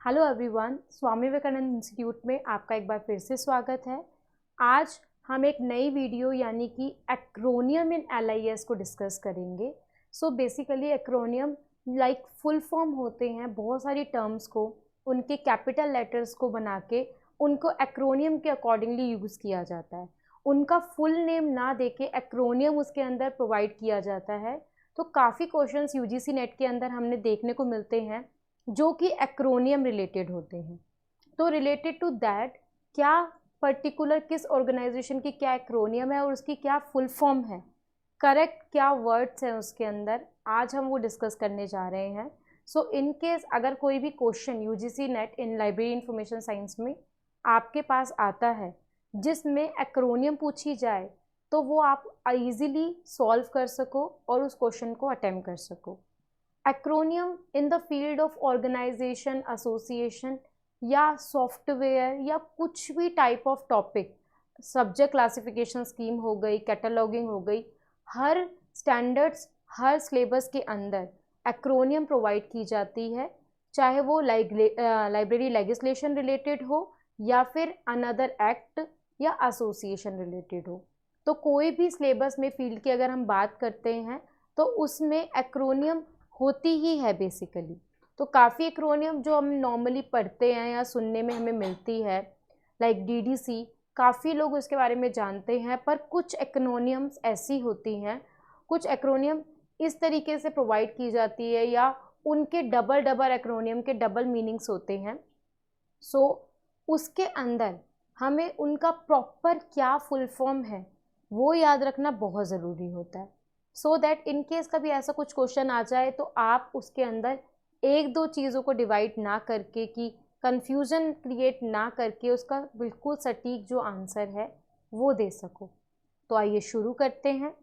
Hello everyone, Swami Vivekananda institute में आपका एक बार फिर से स्वागत है। आज हम एक नई वीडियो यानी कि एक्रोनियम इन एलआईएस को डिस्कस करेंगे। So basically acromion like full form होते हैं, बहुत सारी टर्म्स को उनके कैपिटल लेटर्स को बना के उनको एक्रोनियम के अकॉर्डिंगली यूज़ किया जाता है। उनका फुल नेम ना देके एक्रोनियम उसके अंदर प्रोवाइड किया जाता है। तो काफ़ी क्वेश्चंस यूजीसी नेट के अंदर हमने देखने को मिलते हैं जो कि एक्रोनियम रिलेटेड होते हैं। तो रिलेटेड टू दैट, क्या पर्टिकुलर किस ऑर्गेनाइजेशन की क्या एक्रोनियम है और उसकी क्या फुल फॉर्म है, करेक्ट क्या वर्ड्स हैं उसके अंदर, आज हम वो डिस्कस करने जा रहे हैं। सो इन केस अगर कोई भी क्वेश्चन यूजीसी नेट इन लाइब्रेरी इंफॉर्मेशन साइंस में आपके पास आता है जिसमें एक्रोनियम पूछी जाए तो वो आप इजीली सॉल्व कर सको और उस क्वेश्चन को अटेम्प्ट कर सको। Acronym in the field of organisation, association या सॉफ्टवेयर या कुछ भी type of topic, subject classification scheme हो गई, कैटलॉगिंग हो गई, हर स्टैंडर्ड्स हर सिलेबस के अंदर एक्रोनियम प्रोवाइड की जाती है, चाहे वो लाइब्रेरी लेजिस्लेशन रिलेटेड हो या फिर अनदर एक्ट या एसोसिएशन रिलेटेड हो। तो कोई भी सिलेबस में फील्ड की अगर हम बात करते हैं तो उसमें एक्रोनियम होती ही है बेसिकली। तो काफ़ी एक्रोनियम जो हम नॉर्मली पढ़ते हैं या सुनने में हमें मिलती है, लाइक डीडीसी, काफ़ी लोग उसके बारे में जानते हैं, पर कुछ एक्रोनियम्स ऐसी होती हैं, कुछ एक्रोनियम इस तरीके से प्रोवाइड की जाती है या उनके डबल डबल एक्रोनियम के डबल मीनिंग्स होते हैं। सो उसके अंदर हमें उनका प्रॉपर क्या फुल फॉर्म है वो याद रखना बहुत ज़रूरी होता है, सो दैट इन केस कभी ऐसा कुछ क्वेश्चन आ जाए तो आप उसके अंदर एक दो चीज़ों को डिवाइड ना करके, कि कंफ्यूजन क्रिएट ना करके उसका बिल्कुल सटीक जो आंसर है वो दे सको। तो आइए शुरू करते हैं।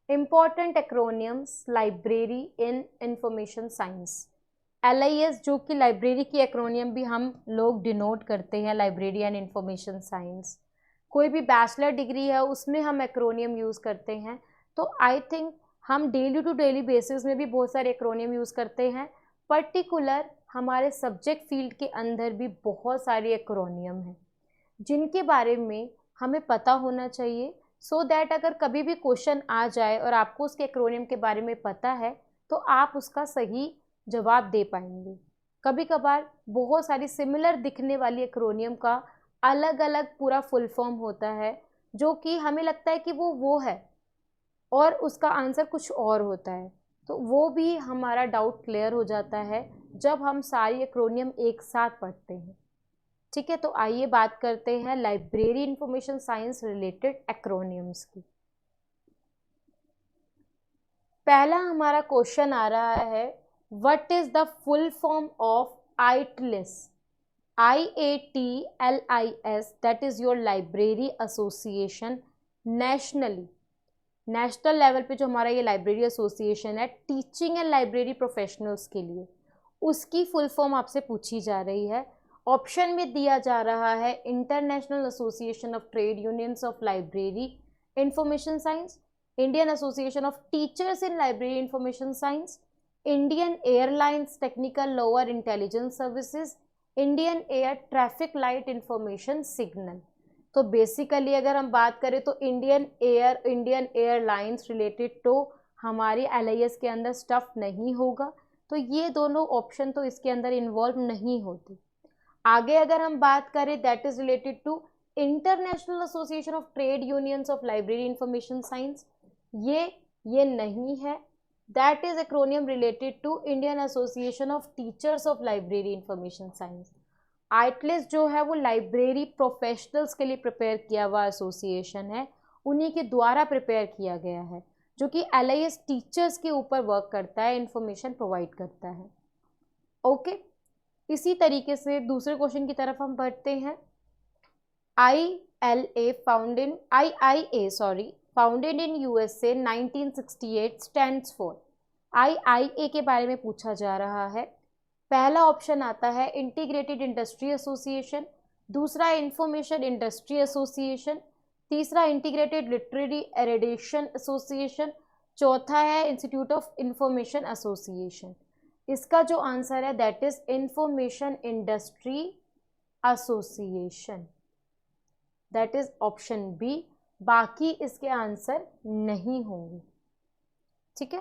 Important acronyms library in information science, LIS, जो कि लाइब्रेरी की एक्रोनियम भी हम लोग डिनोट करते हैं, लाइब्रेरी एंड इंफॉर्मेशन साइंस। कोई भी बैचलर डिग्री है उसमें हम एक्रोनियम यूज़ करते हैं। तो आई थिंक हम डेली टू डेली बेसिस में भी बहुत सारे एक्रोनियम यूज़ करते हैं। पर्टिकुलर हमारे सब्जेक्ट फील्ड के अंदर भी बहुत सारे एक्रोनियम हैं जिनके बारे में हमें पता होना चाहिए, सो दैट अगर कभी भी क्वेश्चन आ जाए और आपको उसके एक्रोनियम के बारे में पता है तो आप उसका सही जवाब दे पाएंगे। कभी कभार बहुत सारी सिमिलर दिखने वाली एक्रोनियम का अलग अलग पूरा फुल फॉर्म होता है जो कि हमें लगता है कि वो है और उसका आंसर कुछ और होता है। तो वो भी हमारा डाउट क्लियर हो जाता है जब हम सारी एक्रोनियम एक साथ पढ़ते हैं। ठीक है, तो आइए बात करते हैं library information science related acronyms की। पहला हमारा क्वेश्चन आ रहा है, what is the full form of ITLS? IATLIS, that is your library association, nationally, national level पे जो हमारा ये लाइब्रेरी एसोसिएशन है टीचिंग एंड लाइब्रेरी प्रोफेशनल्स के लिए, उसकी फुल फॉर्म आपसे पूछी जा रही है। ऑप्शन में दिया जा रहा है international association of trade unions of library information science, Indian association of teachers in library information science, Indian airlines technical lower intelligence services, Indian air traffic light information signal. तो बेसिकली अगर हम बात करें तो इंडियन एयरलाइंस रिलेटेड तो हमारी एलआईएस के अंदर स्टफ नहीं होगा, तो ये दोनों ऑप्शन तो इसके अंदर इन्वॉल्व नहीं होते। आगे अगर हम बात करें that is related to international association of trade unions of library information science, ये नहीं है। That is acronym related to Indian association of teachers of library information science. ITLS जो है वो लाइब्रेरी प्रोफेशनल्स के लिए प्रिपेयर किया हुआ एसोसिएशन है, उन्हीं के द्वारा प्रिपेयर किया गया है, जो कि एलआईएस टीचर्स के ऊपर वर्क करता है, इंफॉर्मेशन प्रोवाइड करता है। ओके, इसी तरीके से दूसरे क्वेश्चन की तरफ हम बढ़ते हैं। Founded in USA 1968 stands for, IIA के बारे में पूछा जा रहा है। पहला ऑप्शन आता है इंटीग्रेटेड इंडस्ट्री एसोसिएशन, दूसरा इंफॉर्मेशन इंडस्ट्री एसोसिएशन, तीसरा इंटीग्रेटेड लिटरेरी एरेडिएशन एसोसिएशन, चौथा है इंस्टीट्यूट ऑफ इंफॉर्मेशन एसोसिएशन। इसका जो आंसर है that is information industry association, that is option B. बाकी इसके आंसर नहीं होंगे, ठीक है।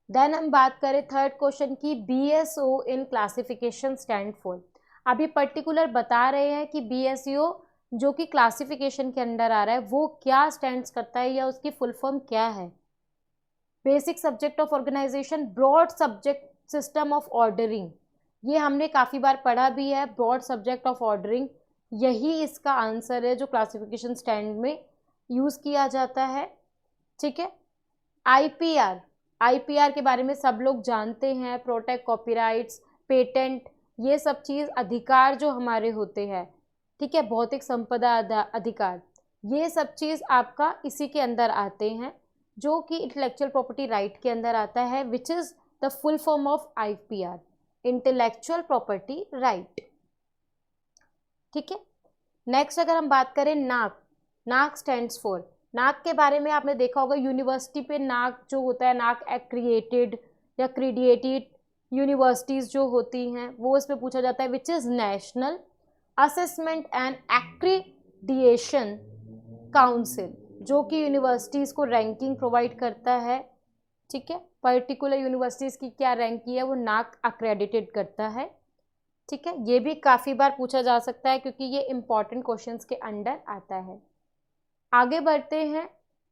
देन हम बात करें थर्ड क्वेश्चन की, BSO in classification stand for. अभी पर्टिकुलर बता रहे हैं कि BSO जो कि क्लासिफिकेशन के अंडर आ रहा है वो क्या स्टैंड्स करता है या उसकी फुल फॉर्म क्या है। Basic subject of organisation, broad subject system of ordering, ये हमने काफ़ी बार पढ़ा भी है। ब्रॉड सब्जेक्ट ऑफ ऑर्डरिंग यही इसका आंसर है जो क्लासिफिकेशन स्टैंड में यूज़ किया जाता है, ठीक है। IPR के बारे में सब लोग जानते हैं, प्रोटेक्ट कॉपीराइट्स, पेटेंट, ये सब चीज़ अधिकार जो हमारे होते हैं, ठीक है, भौतिक संपदा अधिकार, ये सब चीज़ आपका इसी के अंदर आते हैं, जो कि इंटेलेक्चुअल प्रॉपर्टी राइट के अंदर आता है, which is the full form of IPR, intellectual property right, ठीक है। नेक्स्ट अगर हम बात करें नाक स्टैंड्स फॉर, नाक के बारे में आपने देखा होगा यूनिवर्सिटी पे नाक जो होता है, नाक एक्रिएटेड या क्रीडिएटेड यूनिवर्सिटीज़ जो होती हैं वो इस पे पूछा जाता है, which is national assessment and accreditation council, जो कि यूनिवर्सिटीज़ को रैंकिंग प्रोवाइड करता है, ठीक है। पर्टिकुलर यूनिवर्सिटीज़ की क्या रैंक की है वो नाक अक्रेडिटेड करता है, ठीक है। ये भी काफ़ी बार पूछा जा सकता है क्योंकि ये इंपॉर्टेंट क्वेश्चंस के अंडर आता है। आगे बढ़ते हैं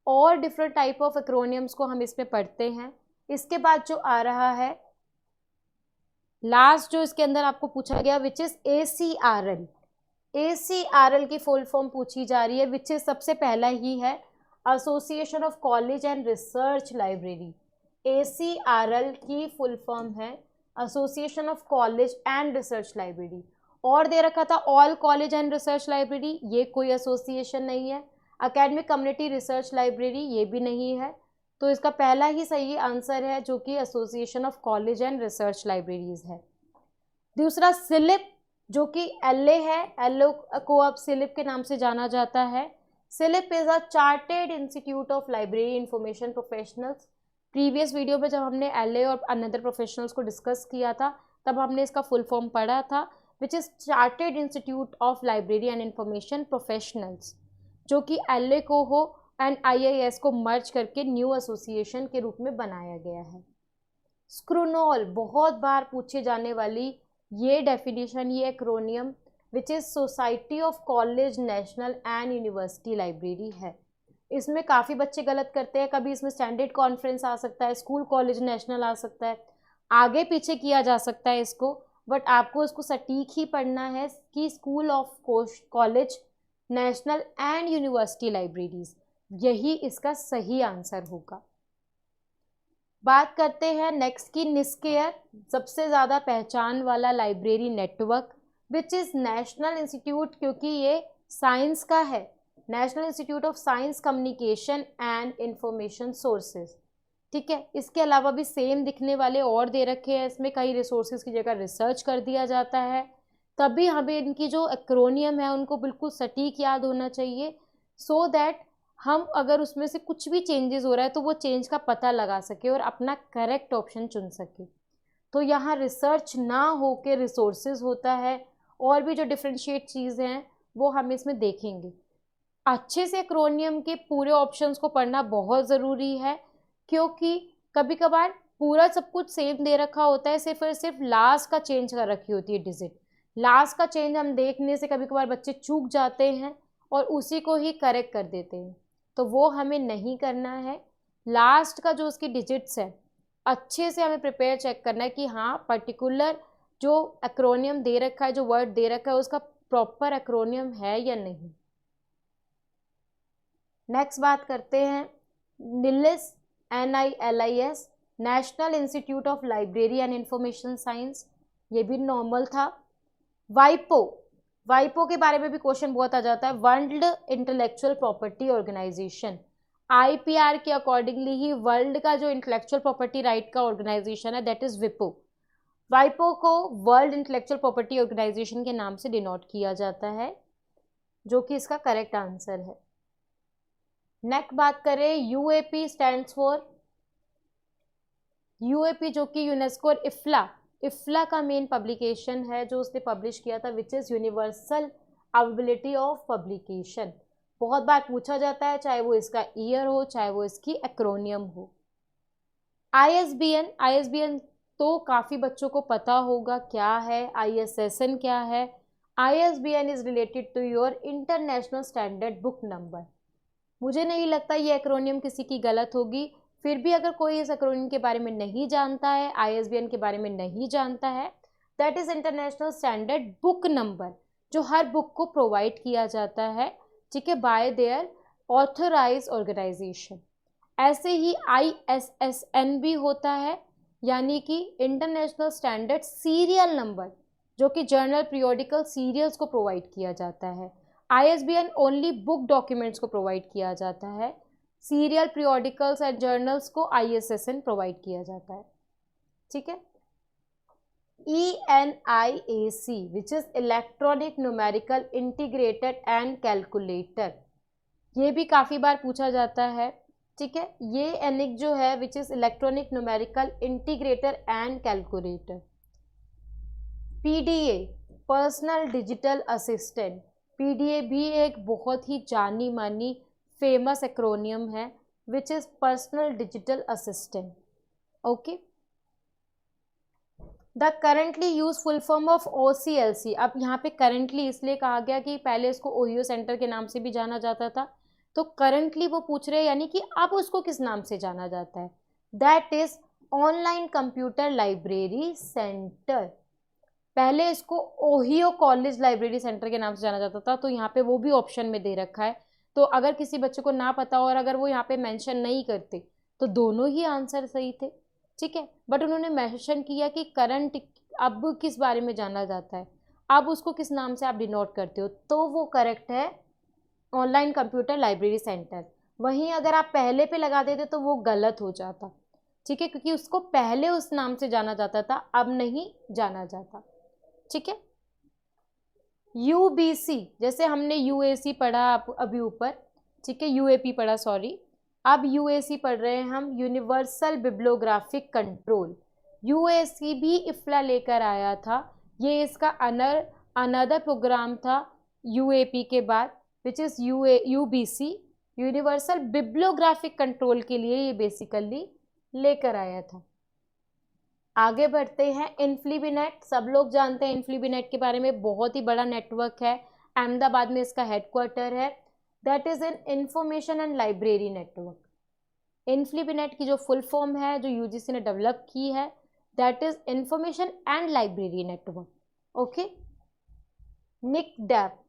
और डिफरेंट टाइप ऑफ एक्रोनियम्स को हम इसमें पढ़ते हैं। इसके बाद जो आ रहा है लास्ट जो इसके अंदर आपको पूछा गया विच इज ACRL, ACRL की फुल फॉर्म पूछी जा रही है, विच इज सबसे पहला ही है association of college and research library. ACRL की फुल फॉर्म है association of college and research library, और दे रखा था all college and research library, ये कोई एसोसिएशन नहीं है। एकेडमिक कम्युनिटी रिसर्च लाइब्रेरी ये भी नहीं है, तो इसका पहला ही सही आंसर है जो कि association of college and research libraries है। दूसरा सिलिप, जो कि LA है, LO को अब सिलिप के नाम से जाना जाता है। Slip is a chartered institute of library information professionals. Previous video में जब हमने LA और अनदर प्रोफेशनल्स को डिस्कस किया था तब हमने इसका फुल फॉर्म पढ़ा था, which is chartered institute of library and information professionals, जो कि LA को हो एंड IIS को मर्ज करके न्यू एसोसिएशन के रूप में बनाया गया है। स्क्रूनॉल, बहुत बार पूछे जाने वाली ये डेफिनेशन, ये acromion, which is society of college national and university library है। इसमें काफ़ी बच्चे गलत करते हैं, कभी इसमें स्टैंडर्ड कॉन्फ्रेंस आ सकता है, स्कूल कॉलेज नेशनल आ सकता है, आगे पीछे किया जा सकता है इसको, बट आपको इसको सटीक ही पढ़ना है कि school of college national and university libraries, यही इसका सही आंसर होगा। बात करते हैं नेक्स्ट की, निस्केयर, सबसे ज़्यादा पहचान वाला library network, which is national institute, क्योंकि ये साइंस का है, national institute of science communication and information sources, ठीक है। इसके अलावा भी सेम दिखने वाले और दे रखे हैं, इसमें कई रिसोर्सेज की जगह रिसर्च कर दिया जाता है, तभी हमें इनकी जो एक्रोनियम है उनको बिल्कुल सटीक याद होना चाहिए, सो दैट हम अगर उसमें से कुछ भी चेंजेस हो रहा है तो वो चेंज का पता लगा सके और अपना करेक्ट ऑप्शन चुन सके। तो यहाँ रिसर्च ना हो के रिसोर्सेज होता है, और भी जो डिफ्रेंशिएट चीज़ें हैं वो हम इसमें देखेंगे। अच्छे से एक्रोनियम के पूरे ऑप्शंस को पढ़ना बहुत ज़रूरी है, क्योंकि कभी कभार पूरा सब कुछ सेम दे रखा होता है, सिर्फ और सिर्फ लास्ट का चेंज कर रखी होती है डिजिट, लास्ट का चेंज हम देखने से कभी कभार बच्चे चूक जाते हैं और उसी को ही करेक्ट कर देते हैं, तो वो हमें नहीं करना है। लास्ट का जो उसकी डिजिट्स है अच्छे से हमें प्रिपेयर चेक करना है कि हाँ पर्टिकुलर जो एक्रोनियम दे रखा है, जो वर्ड दे रखा है उसका प्रॉपर एक्रोनियम है या नहीं। नेक्स्ट बात करते हैं NILIS, NILIS, national institute of library and information science, ये भी नॉर्मल था। वाइपो के बारे में भी क्वेश्चन बहुत आ जाता है, world intellectual property organisation, IPR के अकॉर्डिंगली ही वर्ल्ड का जो इंटेलेक्चुअल प्रॉपर्टी राइट का ऑर्गेनाइजेशन है दैट इज विपो। वाइपो को वर्ल्ड इंटेलेक्चुअल प्रॉपर्टी ऑर्गेनाइजेशन के नाम से डिनोट किया जाता है, जो कि इसका करेक्ट आंसर है। नेक्स्ट बात करें UAP स्टैंड्स फॉर यूएपी जो कि यूनेस्को और इफ्ला का मेन पब्लिकेशन है जो उसने पब्लिश किया था, which is universal availability of publication. बहुत बार पूछा जाता है, चाहे वो इसका ईयर हो चाहे वो इसकी एक्रोनियम हो। आईएसबीएन तो काफ़ी बच्चों को पता होगा क्या है, आईएसएसएन क्या है। ISBN is related to your international standard book number. मुझे नहीं लगता ये एक्रोनियम किसी की गलत होगी, फिर भी अगर कोई इस एक्रोनियम के बारे में नहीं जानता है, आईएसबीएन के बारे में नहीं जानता है, that is international standard book number, जो हर बुक को प्रोवाइड किया जाता है, ठीक है, बाय देयर ऑथराइज ऑर्गेनाइजेशन। ऐसे ही आईएसएसएन भी होता है, यानी कि इंटरनेशनल स्टैंडर्ड सीरियल नंबर, जो कि जर्नल पीरियोडिकल सीरियल्स को प्रोवाइड किया जाता है। आईएसबीएन ओनली बुक डॉक्यूमेंट्स को प्रोवाइड किया जाता है, सीरियल पीरियोडिकल्स एंड जर्नल्स को आईएसएसएन प्रोवाइड किया जाता है, ठीक है। ENIAC which is electronic numerical integrated and calculator, ये भी काफ़ी बार पूछा जाता है, ठीक है। ये एनिक जो है which is electronic numerical integrator and calculator. PDA personal digital assistant, PDA भी एक बहुत ही जानी मानी फेमस एक्रोनियम है, which is personal digital assistant, okay. The currently use full form of OCLC, अब यहाँ पे करंटली इसलिए कहा गया कि पहले इसको ओहियो सेंटर के नाम से भी जाना जाता था, तो करंटली वो पूछ रहे हैं यानी कि अब उसको किस नाम से जाना जाता है, that is online computer library centre. पहले इसको ओहियो कॉलेज लाइब्रेरी सेंटर के नाम से जाना जाता था, तो यहाँ पे वो भी ऑप्शन में दे रखा है, तो अगर किसी बच्चे को ना पता हो और अगर वो यहाँ पे मेंशन नहीं करते तो दोनों ही आंसर सही थे, ठीक है। बट उन्होंने मेंशन किया कि करंट अब किस बारे में जाना जाता है, अब उसको किस नाम से आप डिनोट करते हो, तो वो करेक्ट है ऑनलाइन कंप्यूटर लाइब्रेरी सेंटर। वहीं अगर आप पहले पे लगा देते तो वो गलत हो जाता, ठीक है, क्योंकि उसको पहले उस नाम से जाना जाता था, अब नहीं जाना जाता, ठीक है। यूबीसी, जैसे हमने यूएसी पढ़ा अभी ऊपर, ठीक है, यूएपी पढ़ा, सॉरी, अब यूएसी पढ़ रहे हैं हम, यूनिवर्सल बिब्लियोग्राफिक कंट्रोल। यूएसी भी इफ्ला लेकर आया था, ये इसका अनदर प्रोग्राम था यूएपी के बाद, which is UBC, universal bibliographic control के लिए ये बेसिकली लेकर आया था। आगे बढ़ते हैं, इन्फ्लीबिनेट, सब लोग जानते हैं इन्फ्लीबिनेट के बारे में, बहुत ही बड़ा नेटवर्क है, अहमदाबाद में इसका हेडक्वार्टर है, that is an information and library network. INFLIBNET की जो फुल फॉर्म है जो यूजीसी ने डेवलप की है, that is information and library network, okay. NICDAP,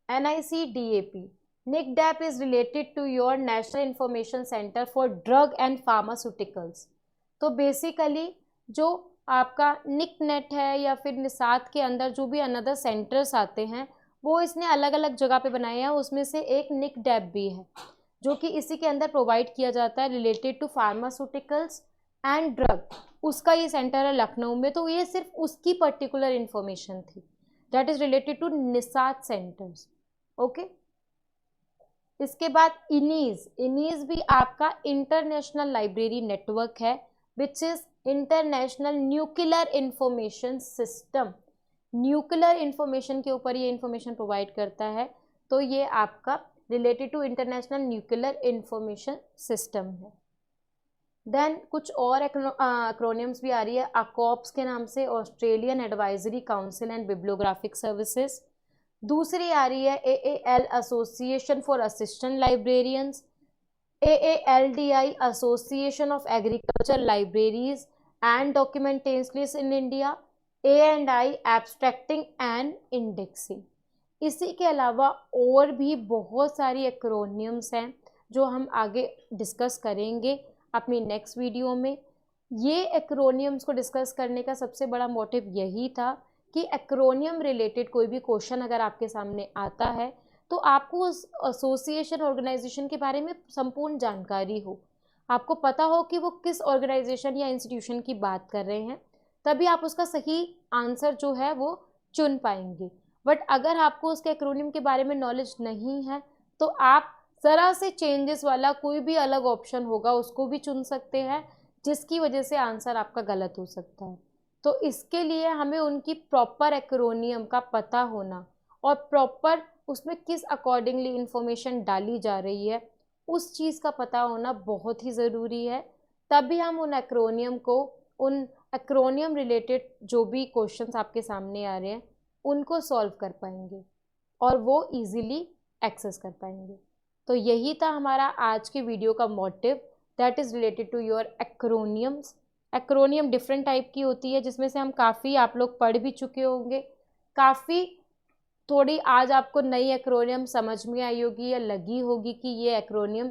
NICDAP, NICDAP is related to your national information centre for drug and pharmaceuticals. तो basically जो आपका निकनेट है या फिर निसात के अंदर जो भी अनदर सेंटर्स आते हैं, वो इसने अलग अलग जगह पे बनाए हैं, उसमें से एक निकडेप भी है जो कि इसी के अंदर प्रोवाइड किया जाता है, related to pharmaceuticals and drug. उसका ये सेंटर है लखनऊ में, तो ये सिर्फ उसकी पर्टिकुलर इंफॉर्मेशन थी, that is related to NISSAT centres, okay. इसके बाद इनीज भी आपका इंटरनेशनल लाइब्रेरी नेटवर्क है, which is international nuclear information system. Nuclear information के ऊपर ये इंफॉर्मेशन प्रोवाइड करता है, तो ये आपका related to international nuclear information system है। देन कुछ और एक्रोनियम्स भी आ रही है, अकॉप्स के नाम से, Australian advisory council and bibliographic services. दूसरी आ रही है AAL, association for assistant librarians, AALDI, association of agriculture libraries and documentationist in India, A&I, abstracting and indexing. इसी के अलावा और भी बहुत सारी एक्रोनियम्स हैं जो हम आगे डिस्कस करेंगे अपनी नेक्स्ट वीडियो में। ये एक्रोनियम्स को डिस्कस करने का सबसे बड़ा मोटिव यही था कि एक्रोनियम रिलेटेड कोई भी क्वेश्चन अगर आपके सामने आता है तो आपको उस एसोसिएशन ऑर्गेनाइजेशन के बारे में संपूर्ण जानकारी हो, आपको पता हो कि वो किस ऑर्गेनाइजेशन या इंस्टीट्यूशन की बात कर रहे हैं, तभी आप उसका सही आंसर जो है वो चुन पाएंगे। बट अगर आपको उसके एक्रोनियम के बारे में नॉलेज नहीं है तो आप ज़रा से चेंजेस वाला कोई भी अलग ऑप्शन होगा उसको भी चुन सकते हैं, जिसकी वजह से आंसर आपका गलत हो सकता है। तो इसके लिए हमें उनकी प्रॉपर एक्रोनियम का पता होना और प्रॉपर उसमें किस अकॉर्डिंगली इंफॉर्मेशन डाली जा रही है उस चीज़ का पता होना बहुत ही ज़रूरी है। तभी हम उन एक्रोनियम को, उन एक्रोनियम रिलेटेड जो भी क्वेश्चंस आपके सामने आ रहे हैं उनको सॉल्व कर पाएंगे और वो इजीली एक्सेस कर पाएंगे। तो यही था हमारा आज के वीडियो का motive, that is related to your acronyms. Acronym different type की होती है जिसमें से हम काफ़ी आप लोग पढ़ भी चुके होंगे, काफ़ी थोड़ी आज आपको नई एक्रोनियम समझ में आई होगी या लगी होगी कि ये एक्रोनियम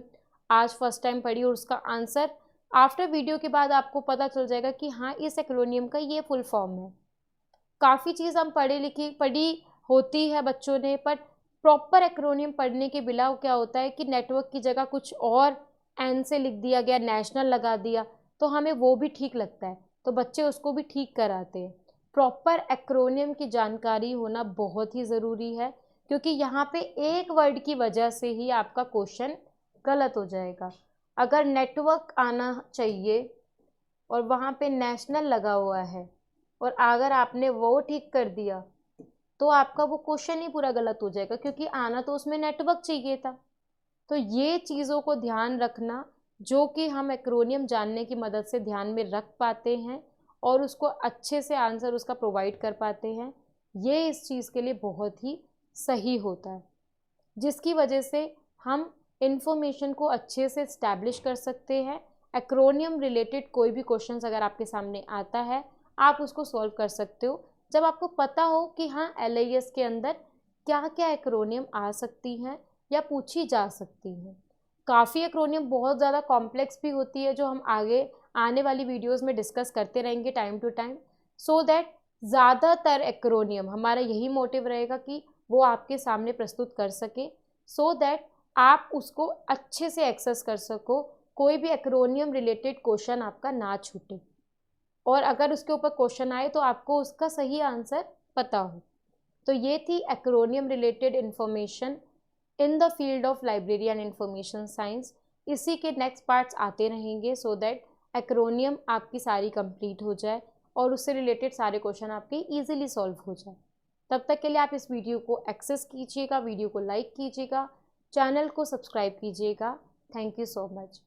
आज फर्स्ट टाइम पढ़ी और उसका आंसर आफ्टर वीडियो के बाद आपको पता चल जाएगा कि हाँ इस एक्रोनियम का ये फुल फॉर्म है। काफ़ी चीज़ हम पढ़ी होती है बच्चों ने, पर प्रॉपर एक्रोनियम पढ़ने के बिना क्या होता है कि नेटवर्क की जगह कुछ और एन से लिख दिया गया, नेशनल लगा दिया, तो हमें वो भी ठीक लगता है तो बच्चे उसको भी ठीक कराते हैं। प्रॉपर एक्रोनियम की जानकारी होना बहुत ही ज़रूरी है क्योंकि यहाँ पे एक वर्ड की वजह से ही आपका क्वेश्चन गलत हो जाएगा। अगर नेटवर्क आना चाहिए और वहाँ पे नेशनल लगा हुआ है और अगर आपने वो ठीक कर दिया तो आपका वो क्वेश्चन ही पूरा गलत हो जाएगा क्योंकि आना तो उसमें नेटवर्क चाहिए था। तो ये चीज़ों को ध्यान रखना जो कि हम एक्रोनियम जानने की मदद से ध्यान में रख पाते हैं और उसको अच्छे से आंसर उसका प्रोवाइड कर पाते हैं, ये इस चीज़ के लिए बहुत ही सही होता है, जिसकी वजह से हम इंफॉर्मेशन को अच्छे से इस्टेब्लिश कर सकते हैं। एक्रोनियम रिलेटेड कोई भी क्वेश्चन अगर आपके सामने आता है आप उसको सॉल्व कर सकते हो जब आपको पता हो कि हाँ LIS के अंदर क्या क्या एक्रोनियम आ सकती हैं या पूछी जा सकती हैं। काफ़ी एक्रोनियम बहुत ज़्यादा कॉम्प्लेक्स भी होती है जो हम आगे आने वाली वीडियोस में डिस्कस करते रहेंगे time to time, so that ज़्यादातर एक्रोनियम हमारा यही मोटिव रहेगा कि वो आपके सामने प्रस्तुत कर सके, सो दैट आप उसको अच्छे से एक्सेस कर सको, कोई भी एक्रोनियम रिलेटेड क्वेश्चन आपका ना छूटे और अगर उसके ऊपर क्वेश्चन आए तो आपको उसका सही आंसर पता हो। तो ये थी acromion related information in the field of library and information science. इसी के नेक्स्ट पार्ट्स आते रहेंगे सो दैट एक्रोनियम आपकी सारी कंप्लीट हो जाए और उससे रिलेटेड सारे क्वेश्चन आपके इजीली सॉल्व हो जाए। तब तक के लिए आप इस वीडियो को एक्सेस कीजिएगा, वीडियो को लाइक कीजिएगा, चैनल को सब्सक्राइब कीजिएगा। Thank you so much.